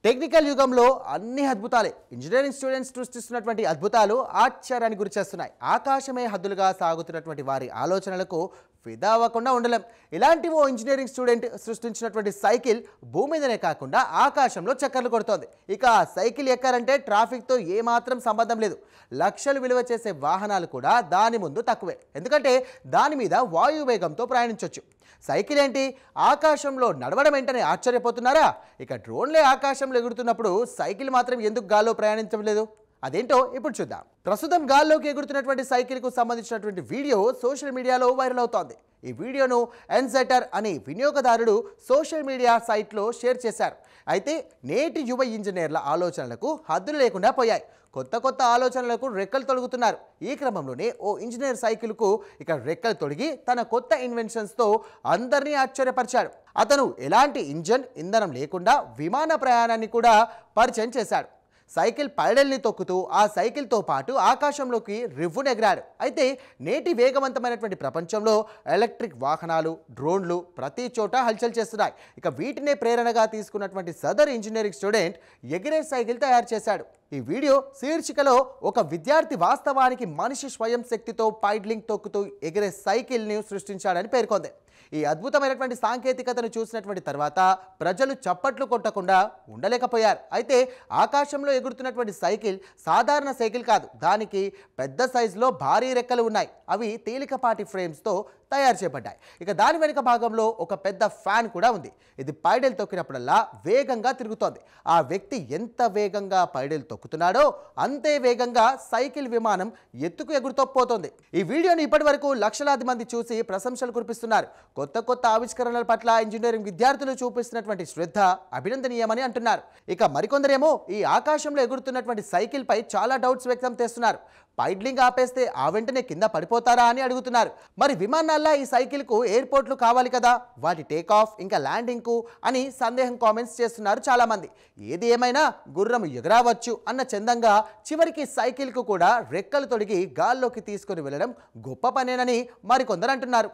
Technical యుగంలో అన్ని అద్భుతాలే. Engineering students సృష్టిస్తున్నటువంటి అద్భుతాలు ఆశ్చర్యానికి గురిచేస్తున్నాయి. ఆకాశమే హద్దులుగా సాగుతున్నటువంటి వారి ఆలోచనలకు ఫిదా అవ్వకుండా ఉండలేం. ఇలాంటి ఓ ఇంజనీరింగ్ స్టూడెంట్ సృష్టించినటువంటి సైకిల్ భూమి మీదనే కాకుండా ఆకాశంలో చక్కర్లు కొడుతోంది. ఇక ఆ సైకిల్ ఎక్కారంటే ట్రాఫిక్తో ఏమాత్రం సంబంధం లేదు. లక్షలు విలువ చేసే వాహనాలు కూడా దాని ముందు తక్కువే. ఎందుకంటే దాని మీద వాయు వేగంతో ప్రయాణించవచ్చు. సైకిల్ ఏంటి, ఆకాశంలో నడవడం ఏంటని ఆశ్చర్యపోతున్నారా? ఇక డ్రోన్లే ఆకాశంలో ఎగురుతున్నప్పుడు సైకిల్ మాత్రం ఎందుకు గాల్లో ప్రయాణించలేదు? అదేంటో ఇప్పుడు చూద్దాం. ప్రస్తుతం గాల్లోకి ఎగురుతున్నటువంటి సైకిల్కు సంబంధించినటువంటి వీడియో సోషల్ మీడియాలో వైరల్ అవుతోంది. ఈ వీడియోను ఎన్సెటర్ అనే వినియోగదారుడు సోషల్ మీడియా సైట్లో షేర్ చేశారు. అయితే నేటి యువ ఇంజనీర్ల ఆలోచనలకు హద్దులు లేకుండా పోయాయి. కొత్త ఆలోచనలకు రెక్కలు తొడుగుతున్నారు. ఈ క్రమంలోనే ఓ ఇంజనీర్ సైకిల్కు రెక్కలు తొడిగి తన కొత్త ఇన్వెన్షన్స్తో అందరినీ ఆశ్చర్యపరిచాడు. అతను ఎలాంటి ఇంధనం లేకుండా విమాన ప్రయాణాన్ని కూడా పరిచయం చేశాడు. సైకిల్ పైడల్ని తొక్కుతూ ఆ సైకిల్తో పాటు ఆకాశంలోకి రివ్వును ఎగిరాడు. అయితే నేటి వేగవంతమైనటువంటి ప్రపంచంలో ఎలక్ట్రిక్ వాహనాలు, డ్రోన్లు ప్రతి చోట హల్చల్ చేస్తున్నాయి. వీటినే ప్రేరణగా తీసుకున్నటువంటి సదర్ ఇంజనీరింగ్ స్టూడెంట్ ఎగిరే సైకిల్ తయారు చేశాడు. ఈ వీడియో శీర్షికలో ఒక విద్యార్థి వాస్తవానికి మనిషి స్వయం శక్తితో పైడ్లింగ్ తొక్కుతూ ఎగిరే సైకిల్ని సృష్టించాడని పేర్కొంది. ఈ అద్భుతమైనటువంటి సాంకేతికతను చూసినటువంటి తర్వాత ప్రజలు చప్పట్లు కొట్టకుండా ఉండలేకపోయారు. అయితే ఆకాశంలో ఎగురుతున్నటువంటి సైకిల్ సాధారణ సైకిల్ కాదు. దానికి పెద్ద సైజులో భారీ రెక్కలు ఉన్నాయి. అవి తేలికపాటి ఫ్రేమ్స్తో తయారు చేయబడ్డాయి. దాని వెనుక భాగంలో ఒక పెద్ద ఫ్యాన్ కూడా ఉంది. ఇది పైడల్ తొక్కినప్పుడల్లా వేగంగా తిరుగుతోంది. ఆ వ్యక్తి ఎంత వేగంగా పైడల్ తొక్కుతున్నాడో అంతే వేగంగా సైకిల్ విమానం ఎత్తుకు ఎగురుతోపోతోంది. ఈ వీడియోని ఇప్పటి వరకు లక్షలాది మంది చూసి ప్రశంసలు కురిపిస్తున్నారు. కొత్త ఆవిష్కరణల పట్ల ఇంజనీరింగ్ విద్యార్థులు చూపిస్తున్నటువంటి శ్రద్ధ అభినందనీయమని అంటున్నారు. మరికొందరేమో ఈ ఆకాశంలో ఎగురుతున్నటువంటి సైకిల్ పై చాలా డౌట్స్ వ్యక్తం చేస్తున్నారు. పైడ్లింగ్ ఆపేస్తే ఆ వెంటనే కింద పడిపోతారా అని అడుగుతున్నారు. మరి విమానాల్లో ఈ సైకిల్కు ఎయిర్పోర్ట్లు కావాలి కదా, వాటి టేక్ ఆఫ్ ల్యాండింగ్కు అని సందేహం కామెంట్స్ చేస్తున్నారు చాలామంది. ఏది ఏమైనా గుర్రం ఎగరవచ్చు అన్న చందంగా చివరికి సైకిల్కు కూడా రెక్కలు తొడిగి గాల్లోకి తీసుకొని వెళ్ళడం గొప్ప పనేనని మరికొందరు అంటున్నారు.